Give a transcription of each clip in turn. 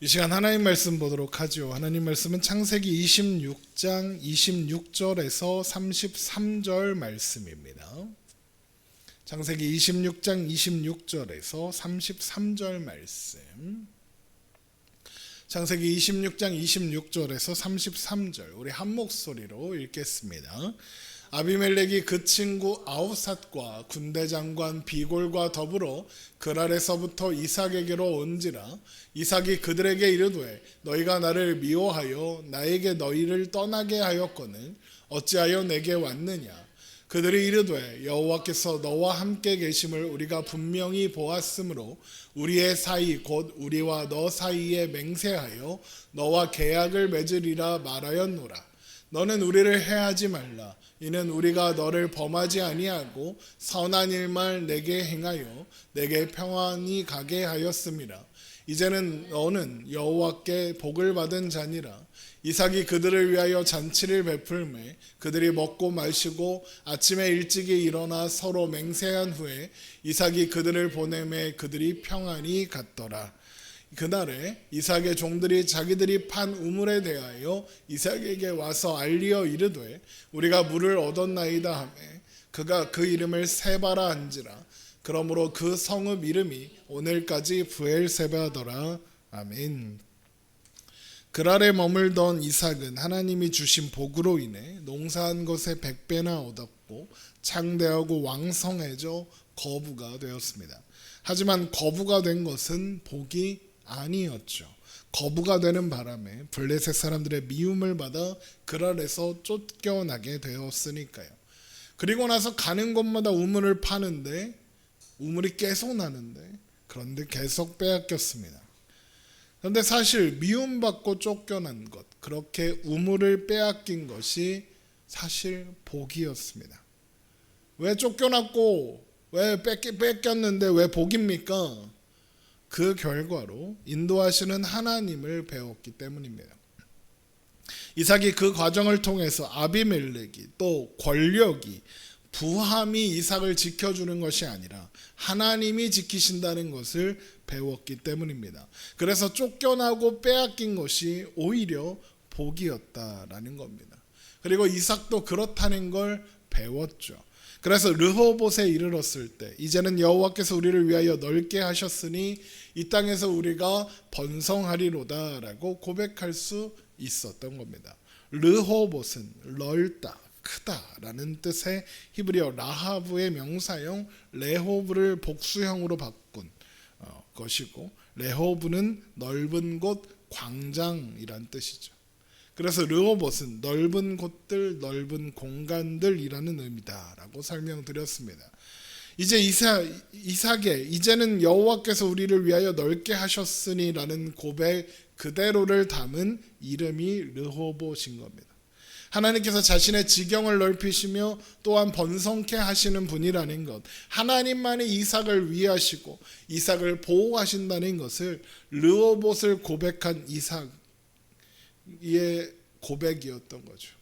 이 시간 하나님 말씀 보도록 하죠. 하나님 말씀은 창세기 26장 26절에서 33절 말씀입니다. 창세기 26장 26절에서 33절 말씀. 창세기 26장 26절에서 33절 우리 한 목소리로 읽겠습니다. 아비멜렉이 그 친구 아우삿과 군대 장관 비골과 더불어 그랄에서부터 이삭에게로 온지라. 이삭이 그들에게 이르되 너희가 나를 미워하여 나에게 너희를 떠나게 하였거늘 어찌하여 내게 왔느냐. 그들이 이르되 여호와께서 너와 함께 계심을 우리가 분명히 보았으므로 우리의 사이 곧 우리와 너 사이에 맹세하여 너와 계약을 맺으리라 말하였노라. 너는 우리를 해하지 말라. 이는 우리가 너를 범하지 아니하고 선한 일만 내게 행하여 내게 평안히 가게 하였음이라. 이제는 너는 여호와께 복을 받은 자니라. 이삭이 그들을 위하여 잔치를 베풀매 그들이 먹고 마시고 아침에 일찍이 일어나 서로 맹세한 후에 이삭이 그들을 보내매 그들이 평안히 갔더라. 그날에 이삭의 종들이 자기들이 판 우물에 대하여 이삭에게 와서 알리어 이르되 우리가 물을 얻었나이다 하매 그가 그 이름을 세바라 한지라. 그러므로 그 성읍 이름이 오늘까지 브엘세바더라. 아멘. 그랄에 머물던 이삭은 하나님이 주신 복으로 인해 농사한 것에 100배나 얻었고 창대하고 왕성해져 거부가 되었습니다. 하지만 거부가 된 것은 복이 아니었죠. 거부가 되는 바람에 블레셋 사람들의 미움을 받아 그랄에서 쫓겨나게 되었으니까요. 그리고 나서 가는 곳마다 우물을 파는데 우물이 계속 나는데 그런데 계속 빼앗겼습니다. 그런데 사실 미움받고 쫓겨난 것, 그렇게 우물을 빼앗긴 것이 사실 복이었습니다. 왜 쫓겨났고 왜 뺏겼는데 왜 복입니까? 그 결과로 인도하시는 하나님을 배웠기 때문입니다. 이삭이 그 과정을 통해서 아비멜렉이 또 권력이 부함이 이삭을 지켜주는 것이 아니라 하나님이 지키신다는 것을 배웠기 때문입니다. 그래서 쫓겨나고 빼앗긴 것이 오히려 복이었다라는 겁니다. 그리고 이삭도 그렇다는 걸 배웠죠. 그래서 르호봇에 이르렀을 때 이제는 여호와께서 우리를 위하여 넓게 하셨으니 이 땅에서 우리가 번성하리로다라고 고백할 수 있었던 겁니다. 르호봇은 넓다, 크다라는 뜻의 히브리어 라하브의 명사형 레호브를 복수형으로 바꾼 것이고 레호브는 넓은 곳, 광장이란 뜻이죠. 그래서 르호봇은 넓은 곳들, 넓은 공간들이라는 의미다라고 설명드렸습니다. 이제 이삭의 이제는 여호와께서 우리를 위하여 넓게 하셨으니라는 고백 그대로를 담은 이름이 르호봇인 겁니다. 하나님께서 자신의 지경을 넓히시며 또한 번성케 하시는 분이라는 것, 하나님만이 이삭을 위하시고 이삭을 보호하신다는 것을 르호봇을 고백한 이삭의 고백이었던 거죠.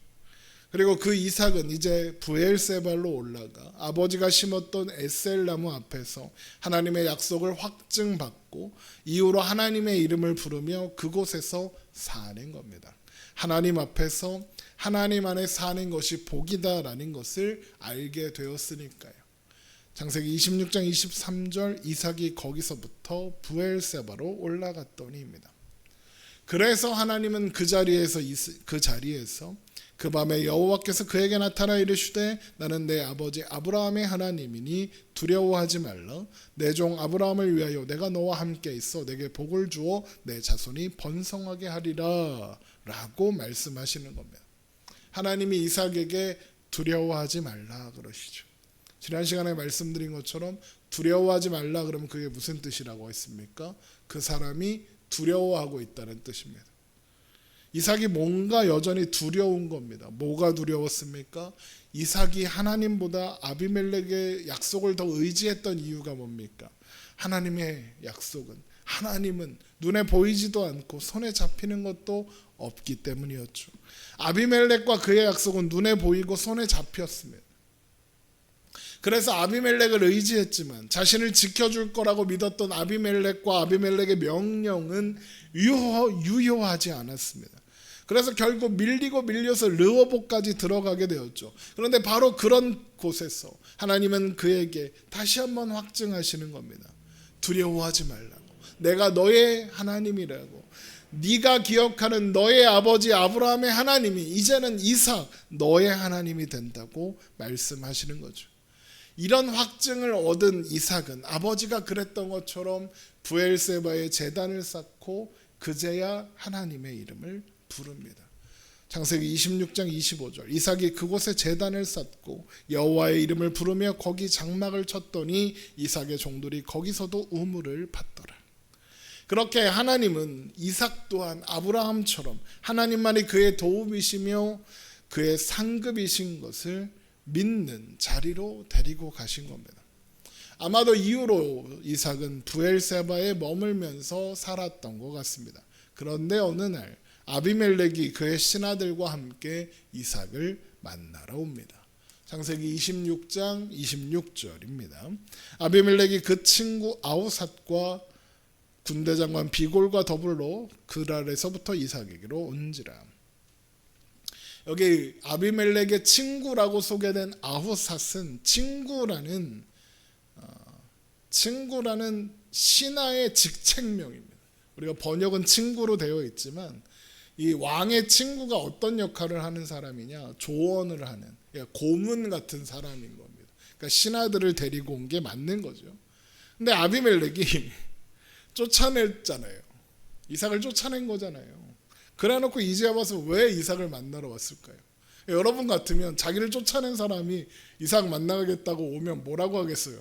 그리고 그 이삭은 이제 브엘세발로 올라가 아버지가 심었던 에셀 나무 앞에서 하나님의 약속을 확증받고 이후로 하나님의 이름을 부르며 그곳에서 사는 겁니다. 하나님 앞에서 하나님 안에 사는 것이 복이다라는 것을 알게 되었으니까요. 창세기 26장 23절 이삭이 거기서부터 브엘세바로 올라갔더니입니다. 그래서 하나님은 그 자리에서 그 밤에 여호와께서 그에게 나타나 이르시되 나는 내 아버지 아브라함의 하나님이니 두려워하지 말라. 내 종 아브라함을 위하여 내가 너와 함께 있어 내게 복을 주어 내 자손이 번성하게 하리라 라고 말씀하시는 겁니다. 하나님이 이삭에게 두려워하지 말라 그러시죠. 지난 시간에 말씀드린 것처럼 두려워하지 말라 그러면 그게 무슨 뜻이라고 했습니까? 그 사람이 두려워하고 있다는 뜻입니다. 이삭이 뭔가 여전히 두려운 겁니다. 뭐가 두려웠습니까? 이삭이 하나님보다 아비멜렉의 약속을 더 의지했던 이유가 뭡니까? 하나님의 약속은 하나님은 눈에 보이지도 않고 손에 잡히는 것도 없기 때문이었죠. 아비멜렉과 그의 약속은 눈에 보이고 손에 잡혔습니다. 그래서 아비멜렉을 의지했지만 자신을 지켜줄 거라고 믿었던 아비멜렉과 아비멜렉의 명령은 유효하지 않았습니다. 그래서 결국 밀리고 밀려서 르호봇까지 들어가게 되었죠. 그런데 바로 그런 곳에서 하나님은 그에게 다시 한번 확증하시는 겁니다. 두려워하지 말라고. 내가 너의 하나님이라고. 네가 기억하는 너의 아버지 아브라함의 하나님이 이제는 이삭 너의 하나님이 된다고 말씀하시는 거죠. 이런 확증을 얻은 이삭은 아버지가 그랬던 것처럼 브엘세바에 제단을 쌓고 그제야 하나님의 이름을 부릅니다. 창세기 26장 25절 이삭이 그곳에 제단을 쌓고 여호와의 이름을 부르며 거기 장막을 쳤더니 이삭의 종들이 거기서도 우물을 팠더라. 그렇게 하나님은 이삭 또한 아브라함처럼 하나님만이 그의 도움이시며 그의 상급이신 것을 믿는 자리로 데리고 가신 겁니다. 아마도 이후로 이삭은 브엘세바에 머물면서 살았던 것 같습니다. 그런데 어느 날 아비멜렉이 그의 신하들과 함께 이삭을 만나러 옵니다. 창세기 26장 26절입니다. 아비멜렉이 그 친구 아우삿과 군대장관 비골과 더불어 그랄에서부터 이삭에게로 온지라. 여기 아비멜렉의 친구라고 소개된 아우삿은 친구라는 신하의 직책명입니다. 우리가 번역은 친구로 되어 있지만 이 왕의 친구가 어떤 역할을 하는 사람이냐? 조언을 하는 고문 같은 사람인 겁니다. 그러니까 신하들을 데리고 온 게 맞는 거죠. 근데 아비멜렉이 쫓아냈잖아요. 이삭을 쫓아낸 거잖아요. 그래놓고 이제 와서 왜 이삭을 만나러 왔을까요? 여러분 같으면 자기를 쫓아낸 사람이 이삭 만나겠다고 오면 뭐라고 하겠어요?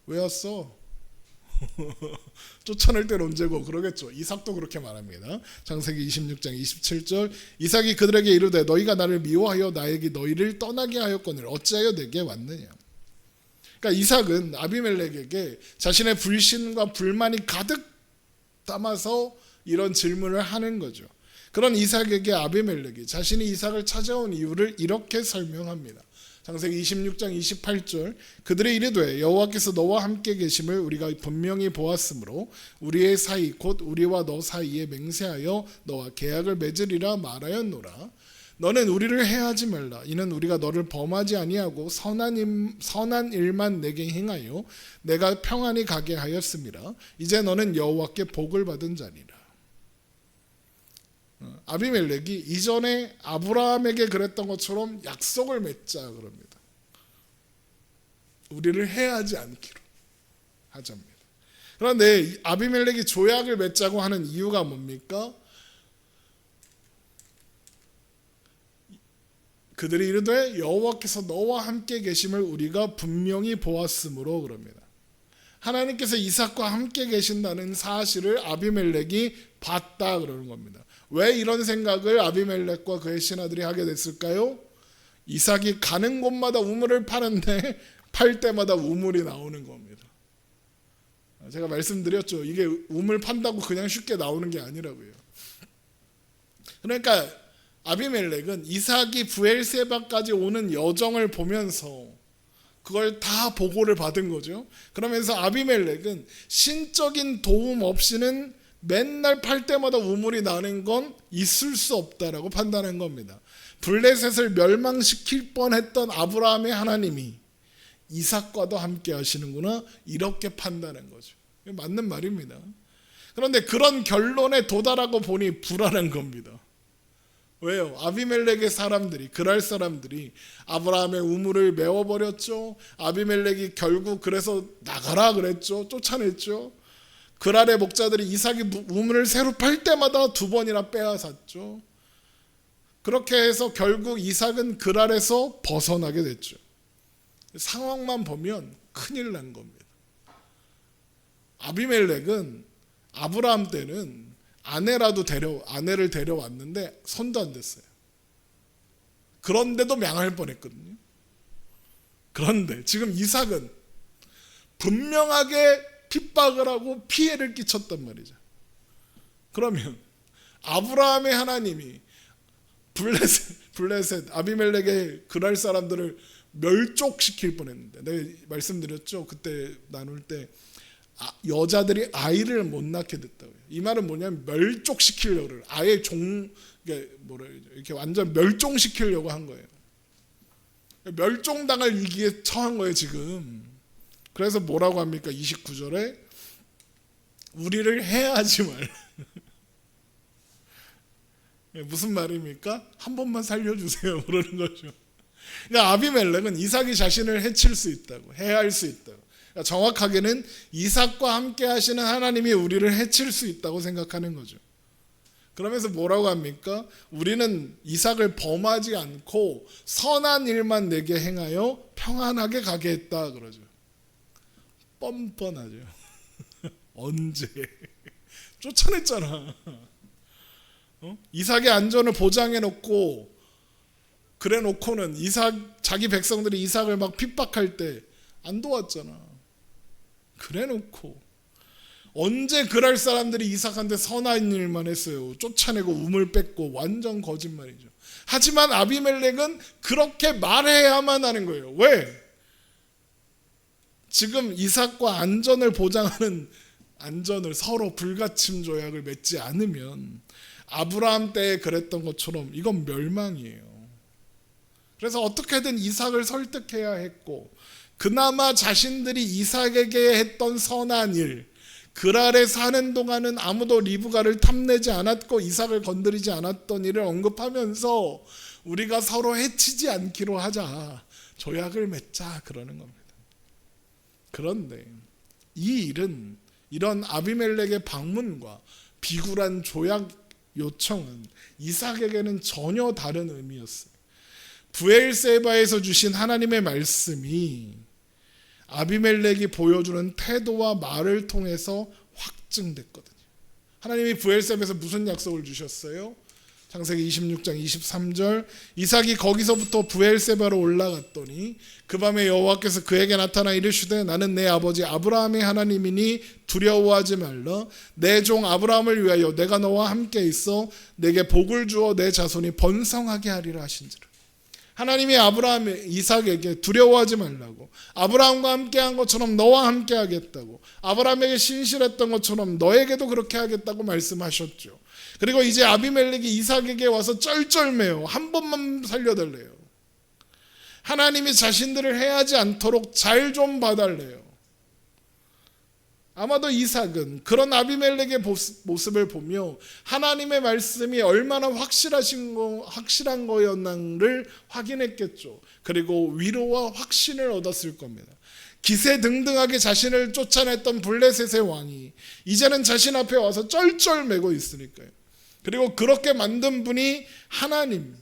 왜 왔어? 쫓아낼 때는 언제고 그러겠죠. 이삭도 그렇게 말합니다. 창세기 26장 27절 이삭이 그들에게 이르되 너희가 나를 미워하여 나에게 너희를 떠나게 하였거늘 어찌하여 내게 왔느냐. 그러니까 이삭은 아비멜렉에게 자신의 불신과 불만이 가득 담아서 이런 질문을 하는 거죠. 그런 이삭에게 아비멜렉이 자신이 이삭을 찾아온 이유를 이렇게 설명합니다. 창세기 26장 28절 그들의 이르되 여호와께서 너와 함께 계심을 우리가 분명히 보았으므로 우리의 사이 곧 우리와 너 사이에 맹세하여 너와 계약을 맺으리라 말하였노라. 너는 우리를 해하지 말라. 이는 우리가 너를 범하지 아니하고 선한 일만 내게 행하여 내가 평안히 가게 하였음이라. 이제 너는 여호와께 복을 받은 자니라. 아비멜렉이 이전에 아브라함에게 그랬던 것처럼 약속을 맺자 그럽니다. 우리를 해하지 않기로 하자입니다. 그런데 아비멜렉이 조약을 맺자고 하는 이유가 뭡니까? 그들이 이르되 여호와께서 너와 함께 계심을 우리가 분명히 보았으므로 그럽니다. 하나님께서 이삭과 함께 계신다는 사실을 아비멜렉이 봤다 그러는 겁니다. 왜 이런 생각을 아비멜렉과 그의 신하들이 하게 됐을까요? 이삭이 가는 곳마다 우물을 파는데 팔 때마다 우물이 나오는 겁니다. 제가 말씀드렸죠. 이게 우물 판다고 그냥 쉽게 나오는 게 아니라고요. 그러니까 아비멜렉은 이삭이 브엘세바까지 오는 여정을 보면서 그걸 다 보고를 받은 거죠. 그러면서 아비멜렉은 신적인 도움 없이는 맨날 팔 때마다 우물이 나는 건 있을 수 없다라고 판단한 겁니다. 블레셋을 멸망시킬 뻔했던 아브라함의 하나님이 이삭과도 함께 하시는구나 이렇게 판단한 거죠. 맞는 말입니다. 그런데 그런 결론에 도달하고 보니 불안한 겁니다. 왜요? 아비멜렉의 사람들이 그랄 사람들이 아브라함의 우물을 메워버렸죠. 아비멜렉이 결국 그래서 나가라 그랬죠. 쫓아냈죠. 그랄의 목자들이 이삭이 우물을 새로 팔 때마다 2번이나 빼앗았죠. 그렇게 해서 결국 이삭은 그랄에서 벗어나게 됐죠. 상황만 보면 큰일 난 겁니다. 아비멜렉은 아브라함 때는 아내를 데려왔는데 손도 안 댔어요. 그런데도 망할 뻔했거든요. 그런데 지금 이삭은 분명하게 핍박을 하고 피해를 끼쳤단 말이죠. 그러면 아브라함의 하나님이 블레셋 아비멜렉의 그랄 사람들을 멸족시킬 뻔했는데, 내가 말씀드렸죠 그때 나눌 때, 여자들이 아이를 못 낳게 됐다고요. 이 말은 뭐냐면 멸족시키려고, 아예 이렇게 완전 멸종시키려고 한 거예요. 멸종당할 위기에 처한 거예요 지금. 그래서 뭐라고 합니까? 29절에 우리를 해하지 말라. 무슨 말입니까? 한 번만 살려주세요 그러는 거죠. 그러니까 아비멜렉은 이삭이 자신을 해칠 수 있다고, 해할 수 있다고. 그러니까 정확하게는 이삭과 함께 하시는 하나님이 우리를 해칠 수 있다고 생각하는 거죠. 그러면서 뭐라고 합니까? 우리는 이삭을 범하지 않고 선한 일만 내게 행하여 평안하게 가게 했다 그러죠. 뻔뻔하죠. 언제? 쫓아냈잖아. 이삭의 안전을 보장해 놓고, 그래 놓고는 자기 백성들이 이삭을 막 핍박할 때 안 도왔잖아. 그래 놓고 언제 그럴 사람들이 이삭한테 선한 일만 했어요. 쫓아내고 우물 뺐고, 완전 거짓말이죠. 하지만 아비멜렉은 그렇게 말해야만 하는 거예요. 왜? 지금 이삭과 안전을 보장하는, 안전을 서로 불가침 조약을 맺지 않으면 아브라함 때에 그랬던 것처럼 이건 멸망이에요. 그래서 어떻게든 이삭을 설득해야 했고, 그나마 자신들이 이삭에게 했던 선한 일, 그랄에 사는 동안은 아무도 리브가를 탐내지 않았고 이삭을 건드리지 않았던 일을 언급하면서 우리가 서로 해치지 않기로 하자, 조약을 맺자 그러는 겁니다. 그런데 이 일은, 이런 아비멜렉의 방문과 비굴한 조약 요청은 이삭에게는 전혀 다른 의미였어요. 브엘세바에서 주신 하나님의 말씀이 아비멜렉이 보여주는 태도와 말을 통해서 확증됐거든요. 하나님이 브엘세바에서 무슨 약속을 주셨어요? 창세기 26장 23절, 이삭이 거기서부터 브엘세바로 올라갔더니 그 밤에 여호와께서 그에게 나타나 이르시되 나는 내 아버지 아브라함의 하나님이니 두려워하지 말라. 내 종 아브라함을 위하여 내가 너와 함께 있어 내게 복을 주어 내 자손이 번성하게 하리라 하신지라. 하나님이 이삭에게 두려워하지 말라고, 아브라함과 함께한 것처럼 너와 함께 하겠다고, 아브라함에게 신실했던 것처럼 너에게도 그렇게 하겠다고 말씀하셨죠. 그리고 이제 아비멜렉이 이삭에게 와서 쩔쩔매요. 한 번만 살려달래요. 하나님이 자신들을 해하지 않도록 잘 좀 봐달래요. 아마도 이삭은 그런 아비멜렉의 모습을 보며 하나님의 말씀이 얼마나 확실한 거였나를 확인했겠죠. 그리고 위로와 확신을 얻었을 겁니다. 기세등등하게 자신을 쫓아냈던 블레셋의 왕이 이제는 자신 앞에 와서 쩔쩔매고 있으니까요. 그리고 그렇게 만든 분이 하나님,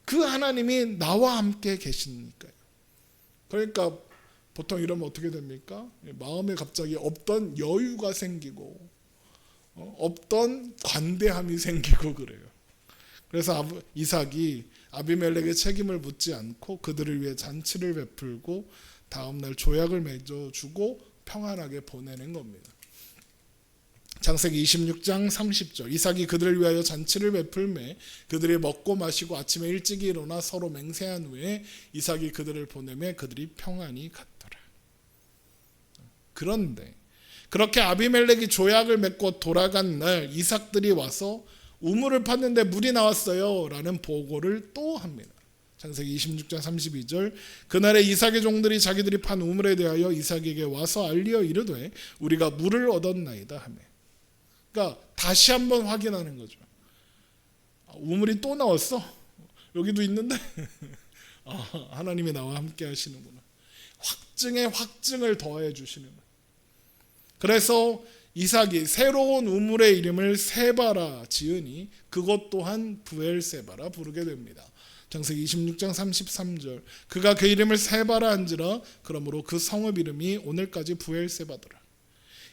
그 하나님이 나와 함께 계시니까요. 그러니까 보통 이러면 어떻게 됩니까? 마음에 갑자기 없던 여유가 생기고 없던 관대함이 생기고 그래요. 그래서 이삭이 아비멜렉의 책임을 묻지 않고 그들을 위해 잔치를 베풀고 다음날 조약을 맺어주고 평안하게 보내는 겁니다. 창세기 26장 30절, 이삭이 그들을 위하여 잔치를 베풀매 그들이 먹고 마시고 아침에 일찍 일어나 서로 맹세한 후에 이삭이 그들을 보내매 그들이 평안히 갔더라. 그런데 그렇게 아비멜렉이 조약을 맺고 돌아간 날 이삭들이 와서 우물을 팠는데 물이 나왔어요 라는 보고를 또 합니다. 창세기 26장 32절, 그날에 이삭의 종들이 자기들이 판 우물에 대하여 이삭에게 와서 알리어 이르되 우리가 물을 얻었나이다 하며, 그러니까 다시 한번 확인하는 거죠. 우물이 또 나왔어? 여기도 있는데? 하나님이 나와 함께 하시는구나. 확증에 확증을 더해 주시는 거예요. 그래서 이삭이 새로운 우물의 이름을 세바라 지으니 그것 또한 브엘세바라 부르게 됩니다. 창세기 26장 33절, 그가 그 이름을 세바라 한지라 그러므로 그 성읍 이름이 오늘까지 브엘세바더라.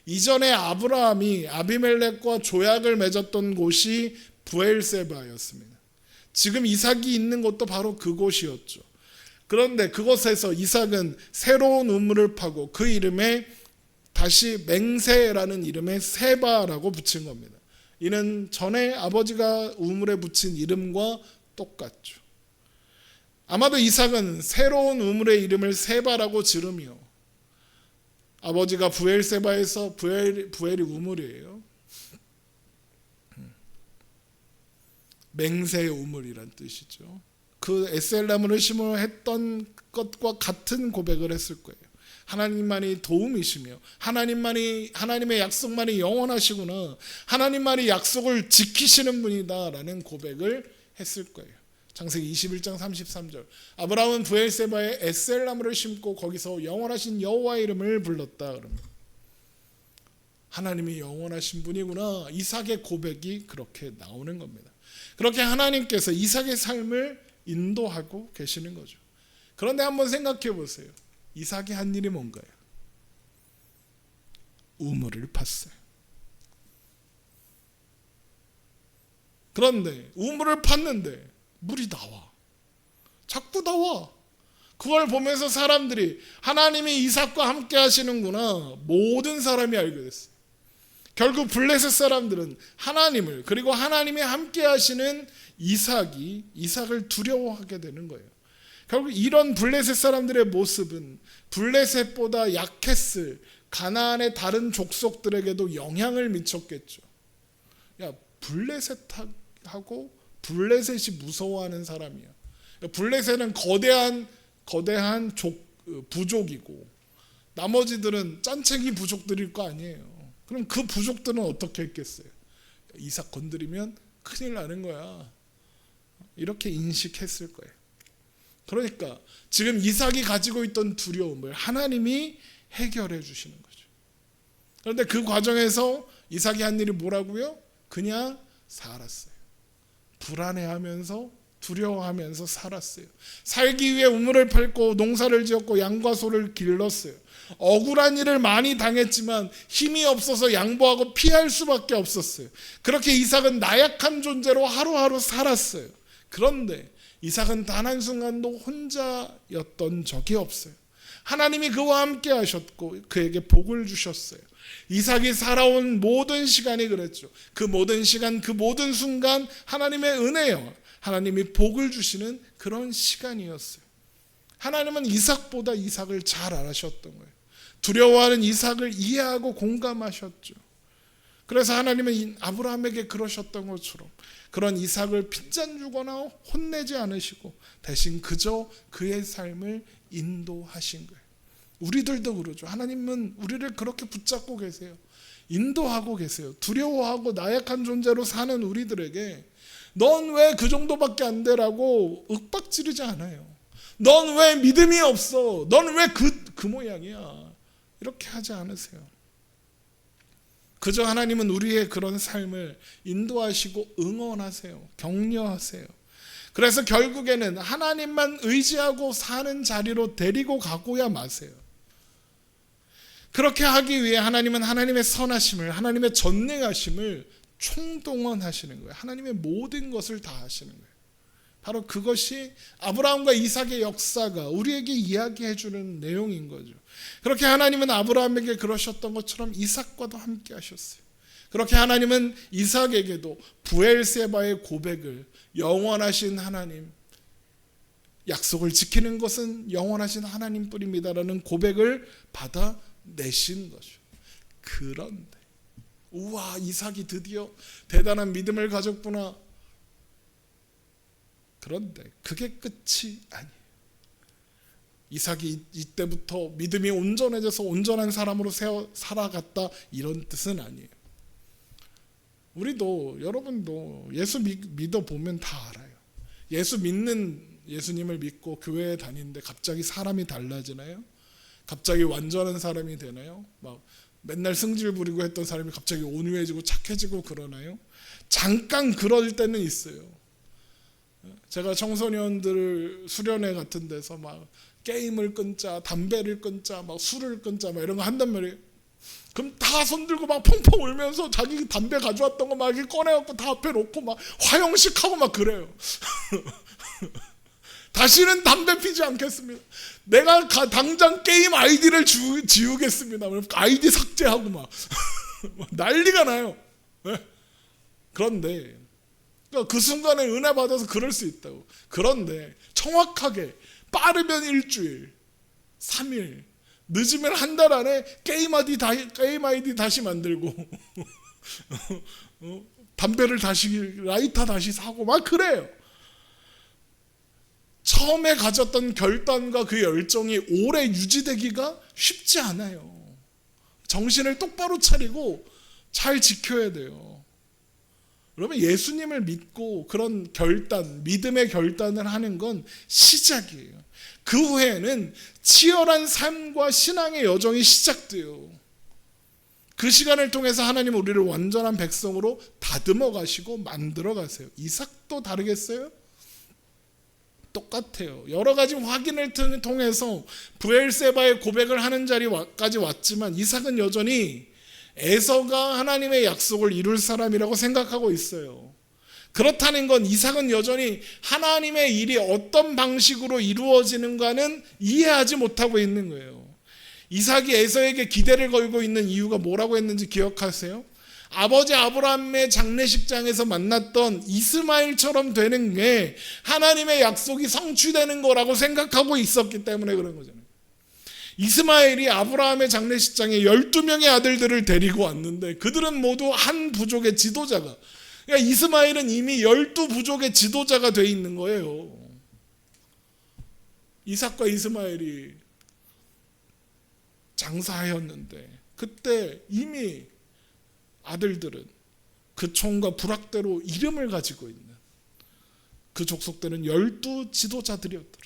이전에 아브라함이 아비멜렉과 조약을 맺었던 곳이 브엘세바였습니다. 지금 이삭이 있는 곳도 바로 그곳이었죠. 그런데 그곳에서 이삭은 새로운 우물을 파고 그 이름에 다시 맹세라는 이름의 세바라고 붙인 겁니다. 이는 전에 아버지가 우물에 붙인 이름과 똑같죠. 아마도 이삭은 새로운 우물의 이름을 세바라고 지르며, 아버지가 부엘세바에서, 부엘이 우물이에요. 맹세의 우물이란 뜻이죠. 그 에셀나무를 심어 했던 것과 같은 고백을 했을 거예요. 하나님만이 도움이시며 하나님의 약속만이 영원하시구나, 하나님만이 약속을 지키시는 분이다라는 고백을 했을 거예요. 창세기 21장 33절, 아브라함은 부엘세바에 에셀나무를 심고 거기서 영원하신 여호와의 이름을 불렀다. 그러면 하나님이 영원하신 분이구나, 이삭의 고백이 그렇게 나오는 겁니다. 그렇게 하나님께서 이삭의 삶을 인도하고 계시는 거죠. 그런데 한번 생각해 보세요. 이삭이 한 일이 뭔가요? 우물을 팠어요. 그런데 우물을 팠는데 물이 나와. 자꾸 나와. 그걸 보면서 사람들이 하나님이 이삭과 함께 하시는구나, 모든 사람이 알게 됐어요. 결국 블레셋 사람들은 하나님을, 그리고 하나님이 함께 하시는 이삭을 두려워하게 되는 거예요. 결국 이런 블레셋 사람들의 모습은 블레셋보다 약했을 가나안의 다른 족속들에게도 영향을 미쳤겠죠. 야, 블레셋하고 블레셋이 무서워하는 사람이야. 블레셋은 거대한 부족이고 나머지들은 짠챙이 부족들일 거 아니에요. 그럼 그 부족들은 어떻게 했겠어요? 이삭 건드리면 큰일 나는 거야, 이렇게 인식했을 거예요. 그러니까 지금 이삭이 가지고 있던 두려움을 하나님이 해결해 주시는 거죠. 그런데 그 과정에서 이삭이 한 일이 뭐라고요? 그냥 살았어요. 불안해하면서 두려워하면서 살았어요. 살기 위해 우물을 팠고 농사를 지었고 양과 소를 길렀어요. 억울한 일을 많이 당했지만 힘이 없어서 양보하고 피할 수밖에 없었어요. 그렇게 이삭은 나약한 존재로 하루하루 살았어요. 그런데 이삭은 단 한순간도 혼자였던 적이 없어요. 하나님이 그와 함께 하셨고 그에게 복을 주셨어요. 이삭이 살아온 모든 시간이 그랬죠. 그 모든 시간, 그 모든 순간 하나님의 은혜요, 하나님이 복을 주시는 그런 시간이었어요. 하나님은 이삭보다 이삭을 잘 알으셨던 거예요. 두려워하는 이삭을 이해하고 공감하셨죠. 그래서 하나님은 아브라함에게 그러셨던 것처럼 그런 이삭을 핀잔 주거나 혼내지 않으시고 대신 그저 그의 삶을 인도하신 거예요. 우리들도 그러죠. 하나님은 우리를 그렇게 붙잡고 계세요. 인도하고 계세요. 두려워하고 나약한 존재로 사는 우리들에게 넌 왜 그 정도밖에 안 되라고 윽박지르지 않아요. 넌 왜 믿음이 없어, 넌 왜 그 모양이야, 이렇게 하지 않으세요. 그저 하나님은 우리의 그런 삶을 인도하시고 응원하세요. 격려하세요. 그래서 결국에는 하나님만 의지하고 사는 자리로 데리고 가고야 마세요. 그렇게 하기 위해 하나님은 하나님의 선하심을, 하나님의 전능하심을 총동원하시는 거예요. 하나님의 모든 것을 다 하시는 거예요. 바로 그것이 아브라함과 이삭의 역사가 우리에게 이야기해 주는 내용인 거죠. 그렇게 하나님은 아브라함에게 그러셨던 것처럼 이삭과도 함께 하셨어요. 그렇게 하나님은 이삭에게도 부엘세바의 고백을, 영원하신 하나님, 약속을 지키는 것은 영원하신 하나님뿐입니다라는 고백을 받아내신 거죠. 그런데 우와, 이삭이 드디어 대단한 믿음을 가졌구나. 그런데 그게 끝이 아니에요. 이삭이 이때부터 믿음이 온전해져서 온전한 사람으로 살아갔다, 이런 뜻은 아니에요. 우리도, 여러분도 예수 믿어보면 다 알아요. 예수님을 믿고 교회에 다니는데 갑자기 사람이 달라지나요? 갑자기 완전한 사람이 되나요? 막 맨날 승질 부리고 했던 사람이 갑자기 온유해지고 착해지고 그러나요? 잠깐 그럴 때는 있어요. 제가 청소년들 수련회 같은 데서 막 게임을 끊자, 담배를 끊자, 막 술을 끊자, 막 이런 거 한단 말이에요. 그럼 다 손들고 막 펑펑 울면서 자기 담배 가져왔던 거 막 이렇게 꺼내갖고 다 앞에 놓고 막 화형식하고 막 그래요. 다시는 담배 피지 않겠습니다. 내가 당장 게임 아이디를 지우겠습니다. 아이디 삭제하고 막 난리가 나요. 네? 그런데 그러니까 그 순간에 은혜 받아서 그럴 수 있다고. 그런데 정확하게 빠르면 일주일, 3일, 늦으면 한 달 안에 게임 아이디 다시 만들고 담배를 다시, 라이터 다시 사고 막 그래요. 처음에 가졌던 결단과 그 열정이 오래 유지되기가 쉽지 않아요. 정신을 똑바로 차리고 잘 지켜야 돼요. 여러분, 예수님을 믿고 그런 결단, 믿음의 결단을 하는 건 시작이에요. 그 후에는 치열한 삶과 신앙의 여정이 시작돼요. 그 시간을 통해서 하나님은 우리를 완전한 백성으로 다듬어 가시고 만들어 가세요. 이삭도 다르겠어요? 똑같아요. 여러 가지 확인을 통해서 브엘세바의 고백을 하는 자리까지 왔지만 이삭은 여전히 에서가 하나님의 약속을 이룰 사람이라고 생각하고 있어요. 그렇다는 건 이삭은 여전히 하나님의 일이 어떤 방식으로 이루어지는가는 이해하지 못하고 있는 거예요. 이삭이 에서에게 기대를 걸고 있는 이유가 뭐라고 했는지 기억하세요? 아버지 아브라함의 장례식장에서 만났던 이스마엘처럼 되는 게 하나님의 약속이 성취되는 거라고 생각하고 있었기 때문에 그런 거잖아요. 이스마엘이 아브라함의 장례식장에 12명의 아들들을 데리고 왔는데 그들은 모두 한 부족의 지도자가, 그러니까 이스마엘은 이미 12부족의 지도자가 돼 있는 거예요. 이삭과 이스마엘이 장사하였는데 그때 이미 아들들은 그 총과 부락대로 이름을 가지고 있는 그 족속들은 12 지도자들이었더라.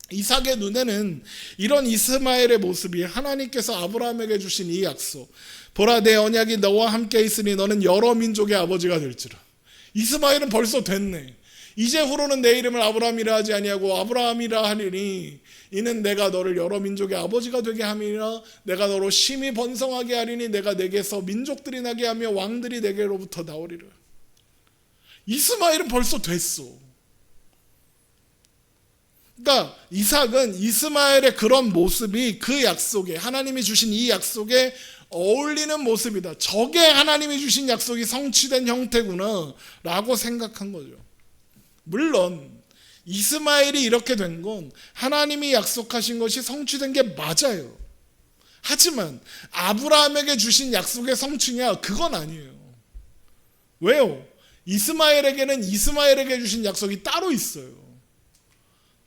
이삭의 눈에는 이런 이스마엘의 모습이 하나님께서 아브라함에게 주신 이 약속, 보라 내 언약이 너와 함께 있으니 너는 여러 민족의 아버지가 될지라. 이스마엘은 벌써 됐네. 이제 후로는 내 이름을 아브라함이라 하지 아니하고 아브라함이라 하리니 이는 내가 너를 여러 민족의 아버지가 되게 함이라. 내가 너로 심히 번성하게 하리니 내가 내게서 민족들이 나게 하며 왕들이 내게로부터 나오리라. 이스마엘은 벌써 됐어. 그러니까 이삭은 이스마엘의 그런 모습이 그 약속에, 하나님이 주신 이 약속에 어울리는 모습이다. 저게 하나님이 주신 약속이 성취된 형태구나 라고 생각한 거죠. 물론 이스마엘이 이렇게 된 건 하나님이 약속하신 것이 성취된 게 맞아요. 하지만 아브라함에게 주신 약속의 성취냐? 그건 아니에요. 왜요? 이스마엘에게는 이스마엘에게 주신 약속이 따로 있어요.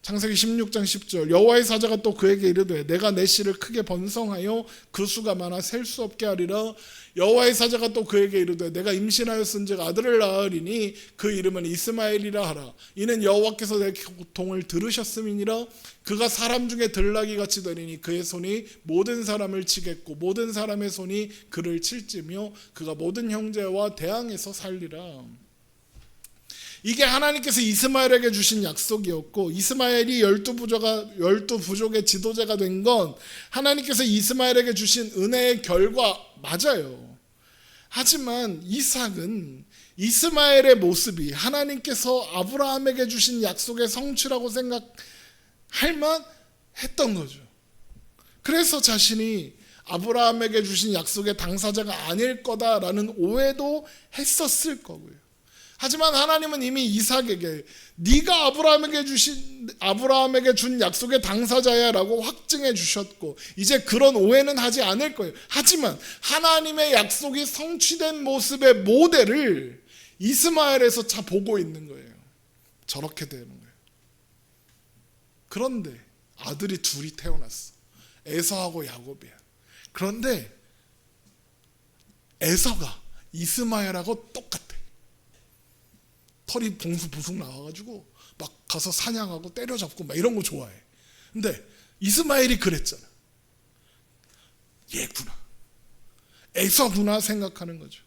창세기 16장 10절 여호와의 사자가 또 그에게 이르되 내가 내 씨를 크게 번성하여 그 수가 많아 셀 수 없게 하리라. 여호와의 사자가 또 그에게 이르되 내가 임신하였은즉 아들을 낳으리니 그 이름은 이스마엘이라 하라. 이는 여호와께서 내 고통을 들으셨음이니라. 그가 사람 중에 들나귀 같이 되리니 그의 손이 모든 사람을 치겠고 모든 사람의 손이 그를 칠지며 그가 모든 형제와 대항해서 살리라. 이게 하나님께서 이스마엘에게 주신 약속이었고, 이스마엘이 12부족의 지도자가 된 건 하나님께서 이스마엘에게 주신 은혜의 결과 맞아요. 하지만 이삭은 이스마엘의 모습이 하나님께서 아브라함에게 주신 약속의 성취라고 생각할 만했던 거죠. 그래서 자신이 아브라함에게 주신 약속의 당사자가 아닐 거다라는 오해도 했었을 거고요. 하지만 하나님은 이미 이삭에게 네가 아브라함에게 준 약속의 당사자야라고 확증해 주셨고 이제 그런 오해는 하지 않을 거예요. 하지만 하나님의 약속이 성취된 모습의 모델을 이스마엘에서 차 보고 있는 거예요. 저렇게 되는 거예요. 그런데 아들이 둘이 태어났어. 에서하고 야곱이야. 그런데 에서가 이스마엘하고 똑같아. 털이 봉수부숙 나와가지고 막 가서 사냥하고 때려잡고 막 이런 거 좋아해. 근데 이스마엘이 그랬잖아. 얘구나, 에서구나 생각하는 거죠.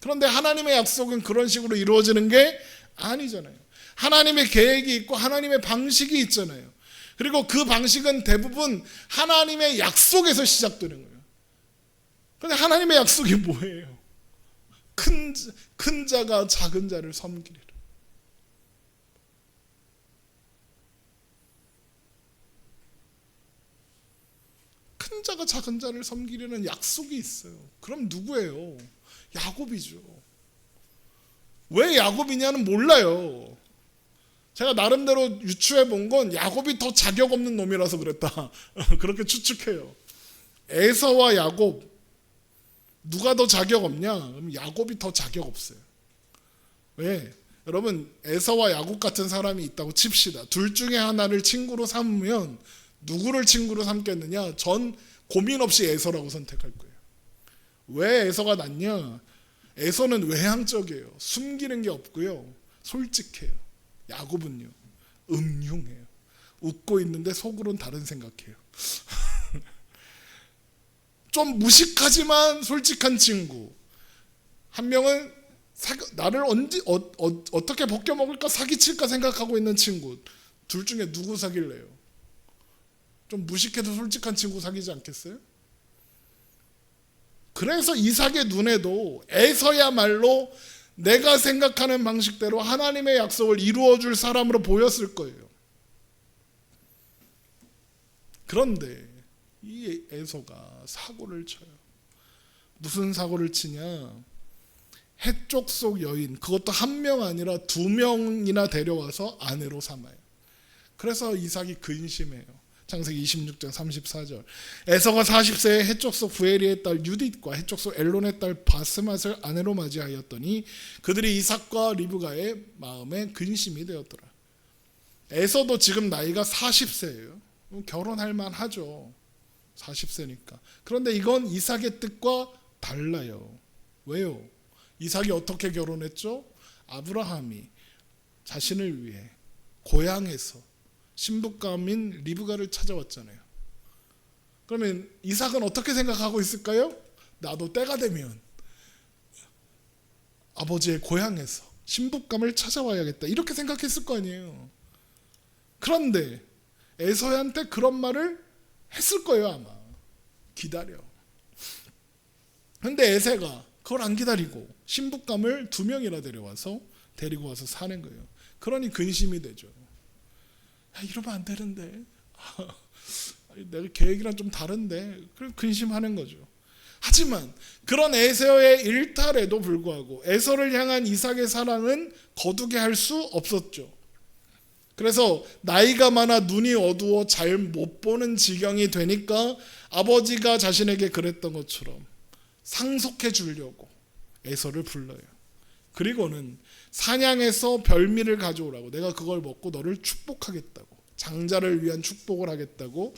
그런데 하나님의 약속은 그런 식으로 이루어지는 게 아니잖아요. 하나님의 계획이 있고 하나님의 방식이 있잖아요. 그리고 그 방식은 대부분 하나님의 약속에서 시작되는 거예요. 그런데 하나님의 약속이 뭐예요? 큰 자가 작은 자를 섬기리라. 큰 자가 작은 자를 섬기려는 약속이 있어요. 그럼 누구예요? 야곱이죠. 왜 야곱이냐는 몰라요. 제가 나름대로 유추해 본 건 야곱이 더 자격 없는 놈이라서 그랬다. 그렇게 추측해요. 에서와 야곱 누가 더 자격 없냐? 그럼 야곱이 더 자격 없어요. 왜? 여러분, 에서와 야곱 같은 사람이 있다고 칩시다. 둘 중에 하나를 친구로 삼으면 누구를 친구로 삼겠느냐? 전 고민 없이 에서라고 선택할 거예요. 왜 에서가 낫냐? 에서는 외향적이에요. 숨기는 게 없고요. 솔직해요. 야곱은요, 음흉해요. 웃고 있는데 속으로는 다른 생각해요. 좀 무식하지만 솔직한 친구. 한 명은 나를 어떻게 벗겨먹을까 사기칠까 생각하고 있는 친구. 둘 중에 누구 사귈래요? 좀 무식해도 솔직한 친구 사귀지 않겠어요? 그래서 이삭의 눈에도 에서야말로 내가 생각하는 방식대로 하나님의 약속을 이루어줄 사람으로 보였을 거예요. 그런데 이 에서가 사고를 쳐요. 무슨 사고를 치냐? 해쪽 속 여인, 그것도 한 명 아니라 2명이나 데려와서 아내로 삼아요. 그래서 이삭이 근심해요. 창세기 26장 34절. 에서가 40세에 해쪽 속 부에리의 딸 유딧과 해쪽 속 엘론의 딸 바스맛을 아내로 맞이하였더니 그들이 이삭과 리브가의 마음에 근심이 되었더라. 에서도 지금 나이가 40세예요. 결혼할 만하죠. 40세니까. 그런데 이건 이삭의 뜻과 달라요. 왜요? 이삭이 어떻게 결혼했죠? 아브라함이 자신을 위해 고향에서 신부감인 리브가를 찾아왔잖아요. 그러면 이삭은 어떻게 생각하고 있을까요? 나도 때가 되면 아버지의 고향에서 신부감을 찾아와야겠다, 이렇게 생각했을 거 아니에요. 그런데 에서한테 그런 말을 했을 거예요. 아마 기다려. 근데 에세가 그걸 안 기다리고 신부감을 2명이나 데리고 와서 사는 거예요. 그러니 근심이 되죠. 이러면 안 되는데, 내가 계획이랑 좀 다른데, 그럼 근심하는 거죠. 하지만 그런 에서의 일탈에도 불구하고 에서를 향한 이삭의 사랑은 거두게 할 수 없었죠. 그래서 나이가 많아 눈이 어두워 잘 못 보는 지경이 되니까 아버지가 자신에게 그랬던 것처럼 상속해 주려고 에서를 불러요. 그리고는 사냥해서 별미를 가져오라고, 내가 그걸 먹고 너를 축복하겠다고, 장자를 위한 축복을 하겠다고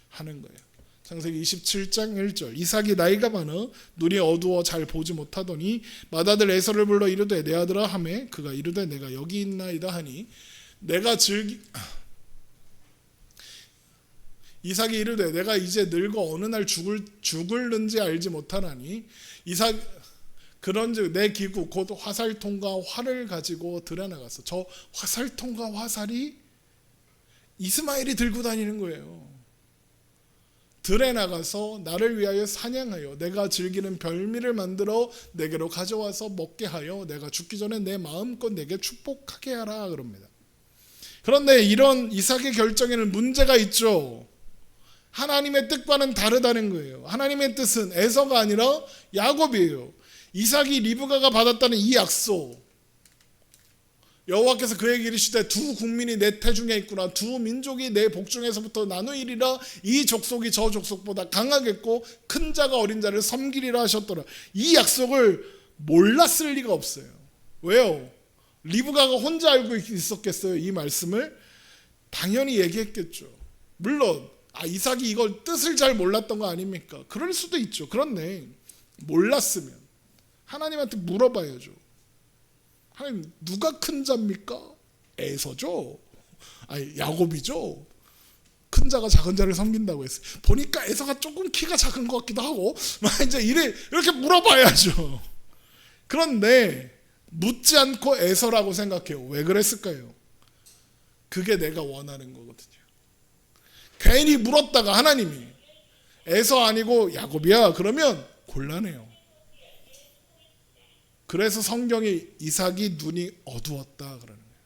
하는 거예요. 창세기 27장 1절. 이삭이 나이가 많아 눈이 어두워 잘 보지 못하더니 맏아들 에서를 불러 이르되 내 아들아 하매 그가 이르되 내가 여기 있나이다 하니 이삭이 이르되 내가 이제 늙어 어느 날 죽을는지 알지 못하나니 그런즉 내 기구 곧 화살통과 활을 가지고 들여나가서, 저 화살통과 화살이 이스마엘이 들고 다니는 거예요. 들에 나가서 나를 위하여 사냥하여 내가 즐기는 별미를 만들어 내게로 가져와서 먹게 하여 내가 죽기 전에 내 마음껏 내게 축복하게 하라 그럽니다. 그런데 이런 이삭의 결정에는 문제가 있죠. 하나님의 뜻과는 다르다는 거예요. 하나님의 뜻은 에서가 아니라 야곱이에요. 이삭이 리브가가 받았다는 이 약속, 여호와께서 그에게 이르시되 두 국민이 내 태중에 있구나, 두 민족이 내 복중에서부터 나누이리라, 이 족속이 저 족속보다 강하겠고 큰 자가 어린 자를 섬기리라 하셨더라. 이 약속을 몰랐을 리가 없어요. 왜요? 리브가가 혼자 알고 있었겠어요? 이 말씀을 당연히 얘기했겠죠. 물론 이삭이 이걸 뜻을 잘 몰랐던 거 아닙니까? 그럴 수도 있죠. 그런데 몰랐으면 하나님한테 물어봐야죠. 하나님, 누가 큰 자입니까? 에서죠. 야곱이죠. 큰 자가 작은 자를 섬긴다고 했어요. 보니까 에서가 조금 키가 작은 것 같기도 하고, 이제 이렇게 물어봐야죠. 그런데 묻지 않고 에서라고 생각해요. 왜 그랬을까요? 그게 내가 원하는 거거든요. 괜히 물었다가 하나님이 에서 아니고 야곱이야 그러면 곤란해요. 그래서 성경이 이삭이 눈이 어두웠다 그러는 거예요.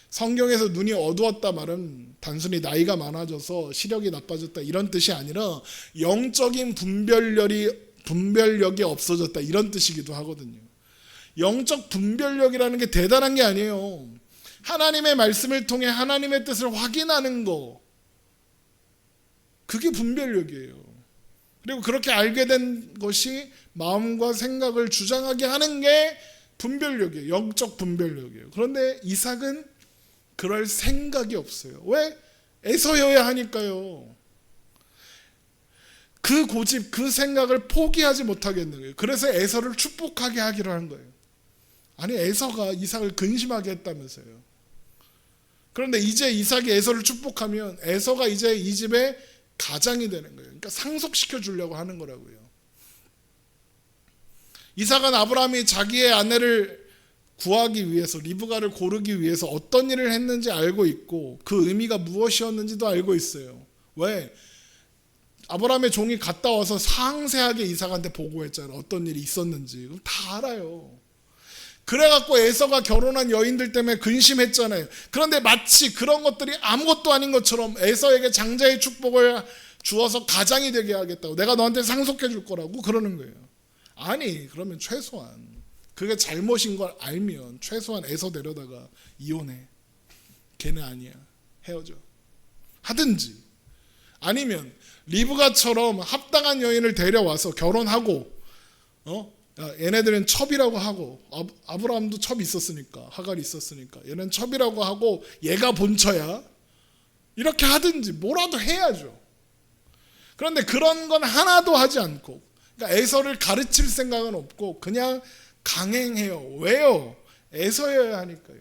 성경에서 눈이 어두웠다 말은 단순히 나이가 많아져서 시력이 나빠졌다 이런 뜻이 아니라 영적인 분별력이 없어졌다 이런 뜻이기도 하거든요. 영적 분별력이라는 게 대단한 게 아니에요. 하나님의 말씀을 통해 하나님의 뜻을 확인하는 거, 그게 분별력이에요. 그리고 그렇게 알게 된 것이 마음과 생각을 주장하게 하는 게 분별력이에요. 영적 분별력이에요. 그런데 이삭은 그럴 생각이 없어요. 왜? 에서여야 하니까요. 그 고집, 그 생각을 포기하지 못하겠는 거예요. 그래서 에서를 축복하게 하기로 한 거예요. 아니, 에서가 이삭을 근심하게 했다면서요. 그런데 이제 이삭이 에서를 축복하면 에서가 이제 이 집의 가장이 되는 거예요. 그러니까 상속시켜 주려고 하는 거라고요. 이삭은 아브라함이 자기의 아내를 구하기 위해서, 리브가를 고르기 위해서 어떤 일을 했는지 알고 있고 그 의미가 무엇이었는지도 알고 있어요. 왜? 아브라함의 종이 갔다 와서 상세하게 이삭한테 보고했잖아요. 어떤 일이 있었는지. 다 알아요. 그래갖고 에서가 결혼한 여인들 때문에 근심했잖아요. 그런데 마치 그런 것들이 아무것도 아닌 것처럼 에서에게 장자의 축복을 주어서 가장이 되게 하겠다고, 내가 너한테 상속해 줄 거라고 그러는 거예요. 아니, 그러면 최소한 그게 잘못인 걸 알면 최소한 에서 데려다가 이혼해. 걔는 아니야. 헤어져. 하든지, 아니면 리브가처럼 합당한 여인을 데려와서 결혼하고, 얘네들은 첩이라고 하고, 아브라함도 첩이 있었으니까, 하갈이 있었으니까 얘는 첩이라고 하고 얘가 본처야, 이렇게 하든지 뭐라도 해야죠. 그런데 그런 건 하나도 하지 않고, 그러니까 에서를 가르칠 생각은 없고 그냥 강행해요. 왜요? 에서여야 하니까요.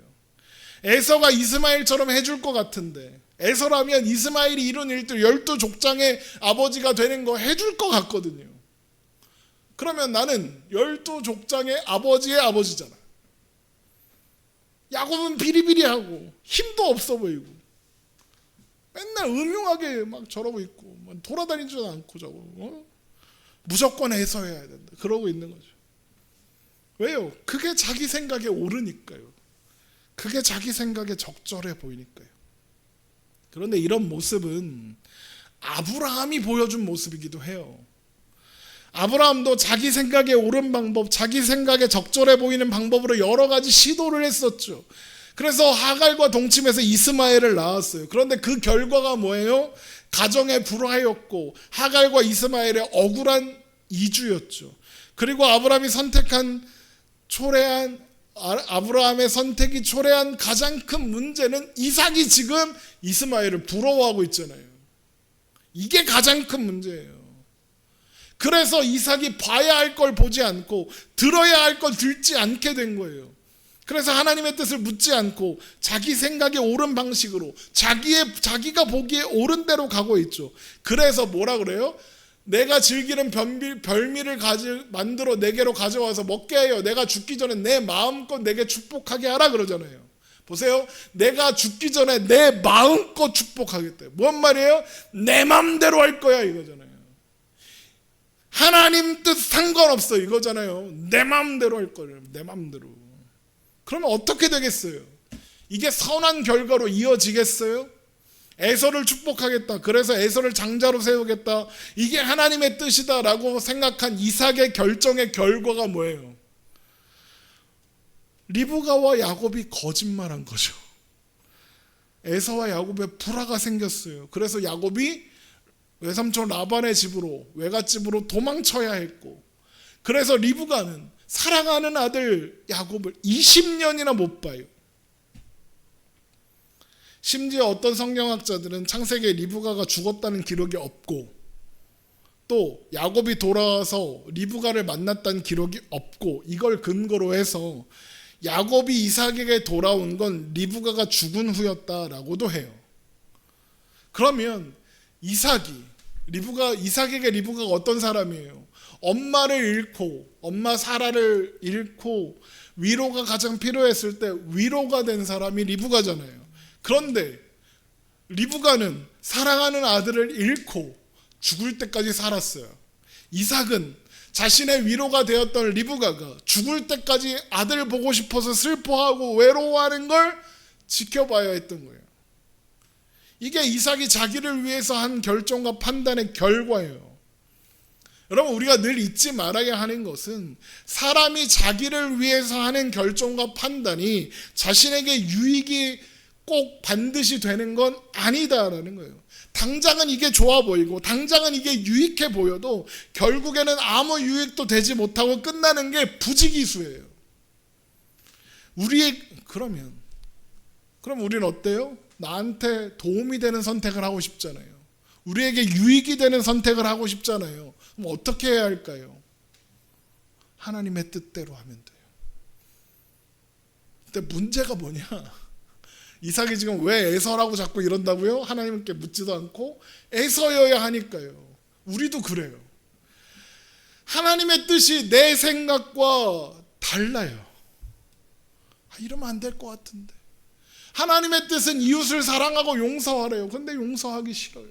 에서가 이스마엘처럼 해줄 것 같은데, 에서라면 이스마엘이 이룬 일들 12족장의 아버지가 되는 거 해줄 것 같거든요. 그러면 나는 12족장의 아버지의 아버지잖아. 야곱은 비리비리하고 힘도 없어 보이고 맨날 음흉하게 막 저러고 있고 돌아다니지도 않고 저거, 무조건 에서여야 된다 그러고 있는 거죠. 왜요? 그게 자기 생각에 옳으니까요. 그게 자기 생각에 적절해 보이니까요. 그런데 이런 모습은 아브라함이 보여준 모습이기도 해요. 아브라함도 자기 생각에 옳은 방법, 자기 생각에 적절해 보이는 방법으로 여러 가지 시도를 했었죠. 그래서 하갈과 동침해서 이스마엘을 낳았어요. 그런데 그 결과가 뭐예요? 가정의 불화였고 하갈과 이스마엘의 억울한 이주였죠. 그리고 아브라함의 선택이 초래한 가장 큰 문제는 이삭이 지금 이스마엘을 부러워하고 있잖아요. 이게 가장 큰 문제예요. 그래서 이삭이 봐야 할 걸 보지 않고 들어야 할 걸 듣지 않게 된 거예요. 그래서 하나님의 뜻을 묻지 않고 자기 생각에 옳은 방식으로 자기가 보기에 옳은 대로 가고 있죠. 그래서 뭐라 그래요? 내가 즐기는 별미를 만들어 내게로 가져와서 먹게 하여 내가 죽기 전에 내 마음껏 내게 축복하게 하라 그러잖아요. 보세요. 내가 죽기 전에 내 마음껏 축복하겠다. 뭔 말이에요? 내 마음대로 할 거야 이거잖아요. 하나님 뜻 상관없어 이거잖아요. 내 마음대로 할 거예요. 내 마음대로. 그러면 어떻게 되겠어요? 이게 선한 결과로 이어지겠어요? 에서를 축복하겠다. 그래서 에서를 장자로 세우겠다. 이게 하나님의 뜻이다라고 생각한 이삭의 결정의 결과가 뭐예요? 리브가와 야곱이 거짓말한 거죠. 에서와 야곱의 불화가 생겼어요. 그래서 야곱이 외삼촌 라반의 집으로, 외갓집으로 도망쳐야 했고, 그래서 리브가는 사랑하는 아들 야곱을 20년이나 못 봐요. 심지어 어떤 성경학자들은 창세기에 리브가가 죽었다는 기록이 없고, 또 야곱이 돌아와서 리브가를 만났다는 기록이 없고, 이걸 근거로 해서 야곱이 이삭에게 돌아온 건 리브가가 죽은 후였다라고도 해요. 그러면 이삭에게 리브가가 어떤 사람이에요? 엄마를 잃고, 엄마 사라를 잃고 위로가 가장 필요했을 때 위로가 된 사람이 리브가잖아요. 그런데 리브가는 사랑하는 아들을 잃고 죽을 때까지 살았어요. 이삭은 자신의 위로가 되었던 리브가가 죽을 때까지 아들 보고 싶어서 슬퍼하고 외로워하는 걸 지켜봐야 했던 거예요. 이게 이삭이 자기를 위해서 한 결정과 판단의 결과예요. 여러분, 우리가 늘 잊지 말아야 하는 것은 사람이 자기를 위해서 하는 결정과 판단이 자신에게 유익이 꼭 반드시 되는 건 아니다라는 거예요. 당장은 이게 좋아 보이고 당장은 이게 유익해 보여도 결국에는 아무 유익도 되지 못하고 끝나는 게 부지기수예요. 그럼 우리는 어때요? 나한테 도움이 되는 선택을 하고 싶잖아요. 우리에게 유익이 되는 선택을 하고 싶잖아요. 그럼 어떻게 해야 할까요? 하나님의 뜻대로 하면 돼요. 근데 문제가 뭐냐? 이삭이 지금 왜 에서라고 자꾸 이런다고요? 하나님께 묻지도 않고 에서여야 하니까요. 우리도 그래요. 하나님의 뜻이 내 생각과 달라요. 이러면 안 될 것 같은데. 하나님의 뜻은 이웃을 사랑하고 용서하래요. 근데 용서하기 싫어요.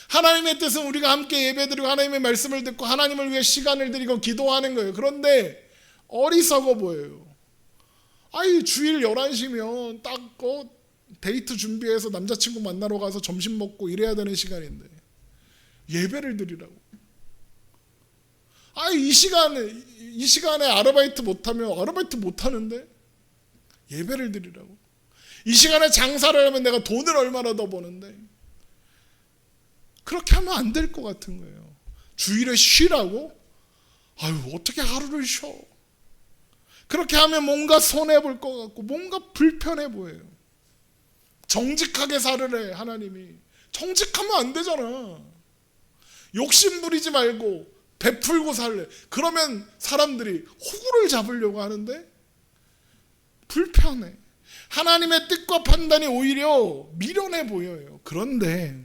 하나님의 뜻은 우리가 함께 예배드리고 하나님의 말씀을 듣고 하나님을 위해 시간을 드리고 기도하는 거예요. 그런데 어리석어 보여요. 주일 11시면 딱 데이트 준비해서 남자친구 만나러 가서 점심 먹고 이래야 되는 시간인데 예배를 드리라고. 이 시간에 아르바이트 못하면 아르바이트 못하는데 예배를 드리라고. 이 시간에 장사를 하면 내가 돈을 얼마나 더 버는데. 그렇게 하면 안 될 것 같은 거예요. 주일에 쉬라고? 어떻게 하루를 쉬어? 그렇게 하면 뭔가 손해볼 것 같고 뭔가 불편해 보여요. 정직하게 살으래 하나님이. 정직하면 안 되잖아. 욕심 부리지 말고 베풀고 살래. 그러면 사람들이 호구를 잡으려고 하는데 불편해. 하나님의 뜻과 판단이 오히려 미련해 보여요. 그런데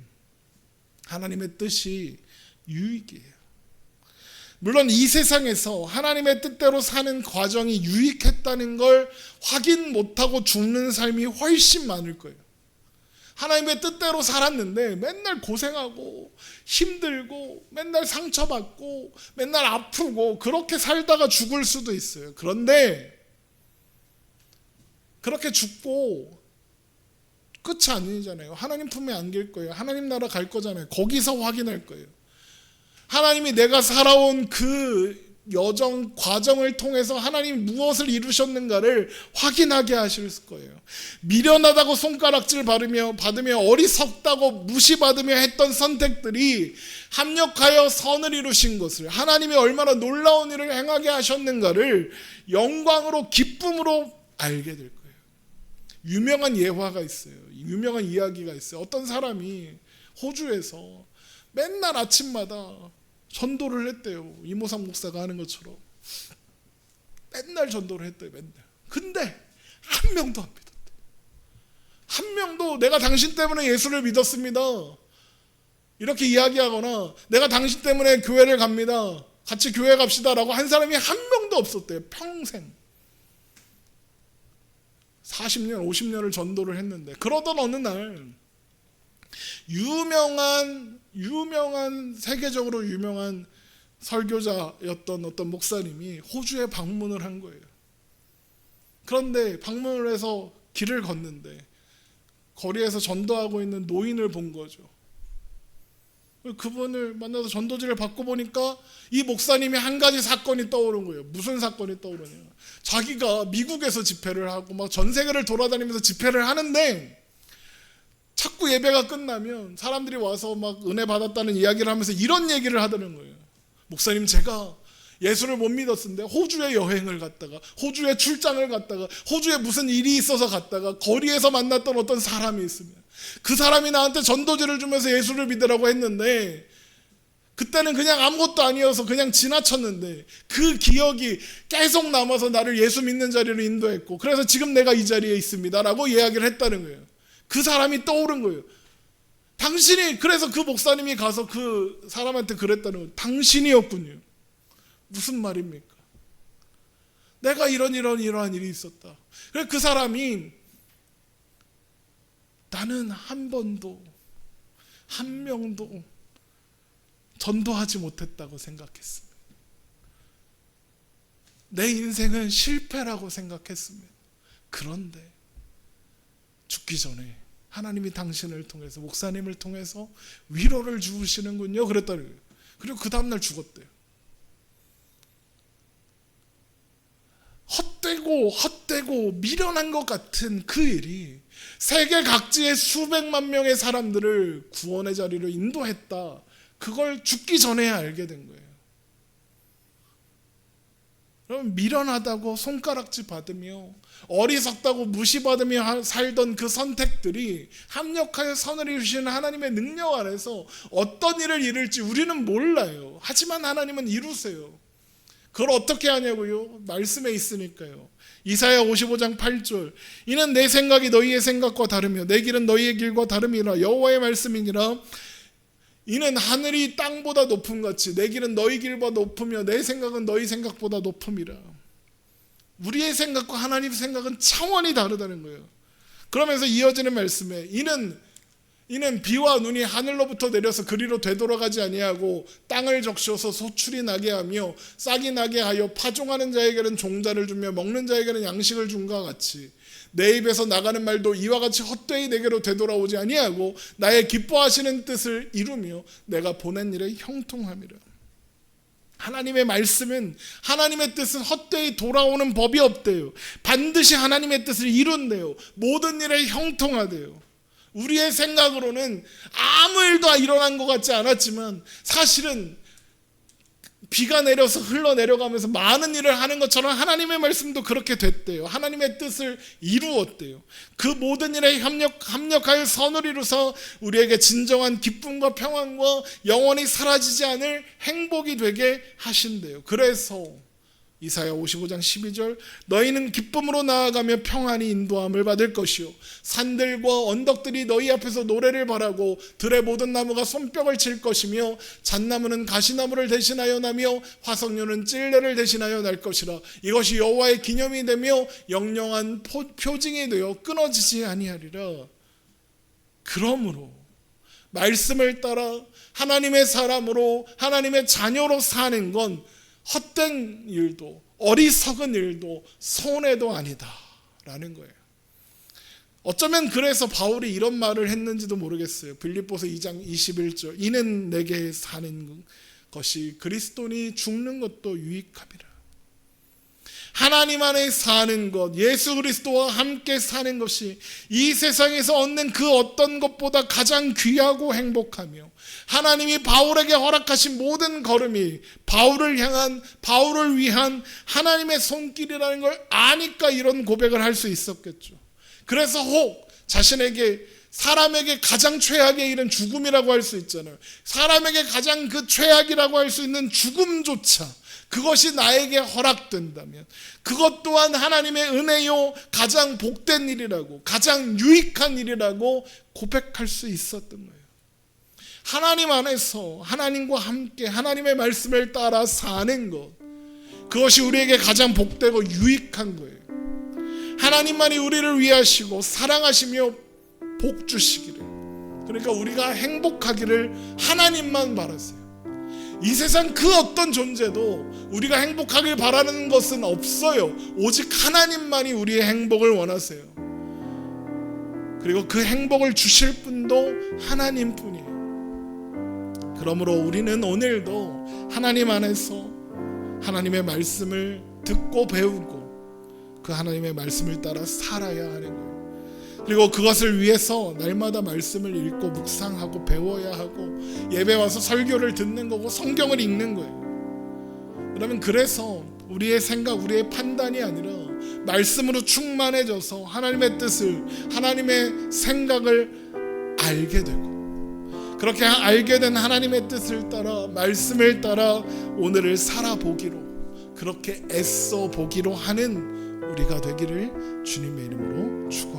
하나님의 뜻이 유익이에요. 물론 이 세상에서 하나님의 뜻대로 사는 과정이 유익했다는 걸 확인 못하고 죽는 삶이 훨씬 많을 거예요. 하나님의 뜻대로 살았는데 맨날 고생하고 힘들고 맨날 상처받고 맨날 아프고 그렇게 살다가 죽을 수도 있어요. 그런데 그렇게 죽고 끝이 아니잖아요. 하나님 품에 안길 거예요. 하나님 나라 갈 거잖아요. 거기서 확인할 거예요. 하나님이 내가 살아온 그 여정 과정을 통해서 하나님이 무엇을 이루셨는가를 확인하게 하실 거예요. 미련하다고 손가락질 받으며 어리석다고 무시받으며 했던 선택들이 합력하여 선을 이루신 것을, 하나님이 얼마나 놀라운 일을 행하게 하셨는가를 영광으로 기쁨으로 알게 될 거예요. 유명한 예화가 있어요. 유명한 이야기가 있어요. 어떤 사람이 호주에서 맨날 아침마다 전도를 했대요. 이모상 목사가 하는 것처럼 맨날 전도를 했대요. 맨날. 근데 한 명도 안 믿었대. 한 명도 내가 당신 때문에 예수를 믿었습니다 이렇게 이야기하거나 내가 당신 때문에 교회를 갑니다, 같이 교회 갑시다 라고 한 사람이 한 명도 없었대요. 평생 40년 50년을 전도를 했는데. 그러던 어느 날 유명한 세계적으로 유명한 설교자였던 어떤 목사님이 호주에 방문을 한 거예요. 그런데 방문을 해서 길을 걷는데 거리에서 전도하고 있는 노인을 본 거죠. 그분을 만나서 전도지를 받고 보니까 이 목사님이 한 가지 사건이 떠오른 거예요. 무슨 사건이 떠오르냐, 자기가 미국에서 집회를 하고 막 전 세계를 돌아다니면서 집회를 하는데 자꾸 예배가 끝나면 사람들이 와서 막 은혜 받았다는 이야기를 하면서 이런 얘기를 하더는 거예요. 목사님, 제가 예수를 못 믿었는데 호주에 여행을 갔다가 호주에 출장을 갔다가 호주에 무슨 일이 있어서 갔다가 거리에서 만났던 어떤 사람이 있으면 그 사람이 나한테 전도지를 주면서 예수를 믿으라고 했는데 그때는 그냥 아무것도 아니어서 그냥 지나쳤는데 그 기억이 계속 남아서 나를 예수 믿는 자리로 인도했고 그래서 지금 내가 이 자리에 있습니다 라고 이야기를 했다는 거예요. 그 사람이 떠오른 거예요. 당신이, 그래서 그 목사님이 가서 그 사람한테 그랬다는 거예요. 당신이었군요. 무슨 말입니까? 내가 이러한 일이 있었다. 그래서 그 사람이 나는 한 번도 한 명도 전도하지 못했다고 생각했습니다. 내 인생은 실패라고 생각했습니다. 그런데 죽기 전에 하나님이 당신을 통해서, 목사님을 통해서 위로를 주시는군요. 그랬더니 그리고 그 다음날 죽었대요. 헛되고 미련한 것 같은 그 일이 세계 각지의 수백만 명의 사람들을 구원의 자리로 인도했다. 그걸 죽기 전에 알게 된 거예요. 그럼 미련하다고 손가락질 받으며 어리석다고 무시받으며 살던 그 선택들이 합력하여 선을 이루시는 하나님의 능력 안에서 어떤 일을 이룰지 우리는 몰라요. 하지만 하나님은 이루세요. 그걸 어떻게 하냐고요? 말씀에 있으니까요. 이사야 55장 8절 이는 내 생각이 너희의 생각과 다르며 내 길은 너희의 길과 다름이라 여호와의 말씀이니라. 이는 하늘이 땅보다 높음 같이 내 길은 너희 길보다 높으며 내 생각은 너희 생각보다 높음이라. 우리의 생각과 하나님의 생각은 차원이 다르다는 거예요. 그러면서 이어지는 말씀에 이는 비와 눈이 하늘로부터 내려서 그리로 되돌아가지 아니하고 땅을 적셔서 소출이 나게 하며 싹이 나게 하여 파종하는 자에게는 종자를 주며 먹는 자에게는 양식을 준 것과 같이 내 입에서 나가는 말도 이와 같이 헛되이 내게로 되돌아오지 아니하고 나의 기뻐하시는 뜻을 이루며 내가 보낸 일에 형통함이라. 하나님의 말씀은 하나님의 뜻은 헛되이 돌아오는 법이 없대요. 반드시 하나님의 뜻을 이룬대요. 모든 일에 형통하대요. 우리의 생각으로는 아무 일도 일어난 것 같지 않았지만 사실은 비가 내려서 흘러내려가면서 많은 일을 하는 것처럼 하나님의 말씀도 그렇게 됐대요. 하나님의 뜻을 이루었대요. 그 모든 일에 합력하여 선을 이루서 우리에게 진정한 기쁨과 평안과 영원히 사라지지 않을 행복이 되게 하신대요. 그래서 이사야 55장 12절 너희는 기쁨으로 나아가며 평안히 인도함을 받을 것이요 산들과 언덕들이 너희 앞에서 노래를 바라고 들의 모든 나무가 손뼉을 칠 것이며 잣나무는 가시나무를 대신하여 나며 화석류는 찔레를 대신하여 날 것이라. 이것이 여호와의 기념이 되며 영영한 표징이 되어 끊어지지 아니하리라. 그러므로 말씀을 따라 하나님의 사람으로 하나님의 자녀로 사는 건 헛된 일도 어리석은 일도 손해도 아니다라는 거예요. 어쩌면 그래서 바울이 이런 말을 했는지도 모르겠어요. 빌립보서 2장 21절 이는 내게 사는 것이 그리스도니 죽는 것도 유익함이라. 하나님 안에 사는 것, 예수 그리스도와 함께 사는 것이 이 세상에서 얻는 그 어떤 것보다 가장 귀하고 행복하며 하나님이 바울에게 허락하신 모든 걸음이 바울을 위한 하나님의 손길이라는 걸 아니까 이런 고백을 할 수 있었겠죠. 그래서 혹 자신에게 사람에게 가장 최악의 일은 죽음이라고 할 수 있잖아요. 사람에게 가장 그 최악이라고 할 수 있는 죽음조차 그것이 나에게 허락된다면 그것 또한 하나님의 은혜요 가장 복된 일이라고 가장 유익한 일이라고 고백할 수 있었던 거예요. 하나님 안에서 하나님과 함께 하나님의 말씀을 따라 사는 것, 그것이 우리에게 가장 복되고 유익한 거예요. 하나님만이 우리를 위하시고 사랑하시며 복 주시기를, 그러니까 우리가 행복하기를 하나님만 바라세요. 이 세상 그 어떤 존재도 우리가 행복하길 바라는 것은 없어요. 오직 하나님만이 우리의 행복을 원하세요. 그리고 그 행복을 주실 분도 하나님뿐이에요. 그러므로 우리는 오늘도 하나님 안에서 하나님의 말씀을 듣고 배우고 그 하나님의 말씀을 따라 살아야 하는 거예요. 그리고 그것을 위해서 날마다 말씀을 읽고 묵상하고 배워야 하고 예배 와서 설교를 듣는 거고 성경을 읽는 거예요. 그러면 그래서 우리의 생각, 우리의 판단이 아니라 말씀으로 충만해져서 하나님의 뜻을, 하나님의 생각을 알게 되고, 그렇게 알게 된 하나님의 뜻을 따라 말씀을 따라 오늘을 살아보기로, 그렇게 애써 보기로 하는 우리가 되기를 주님의 이름으로 축원합니다.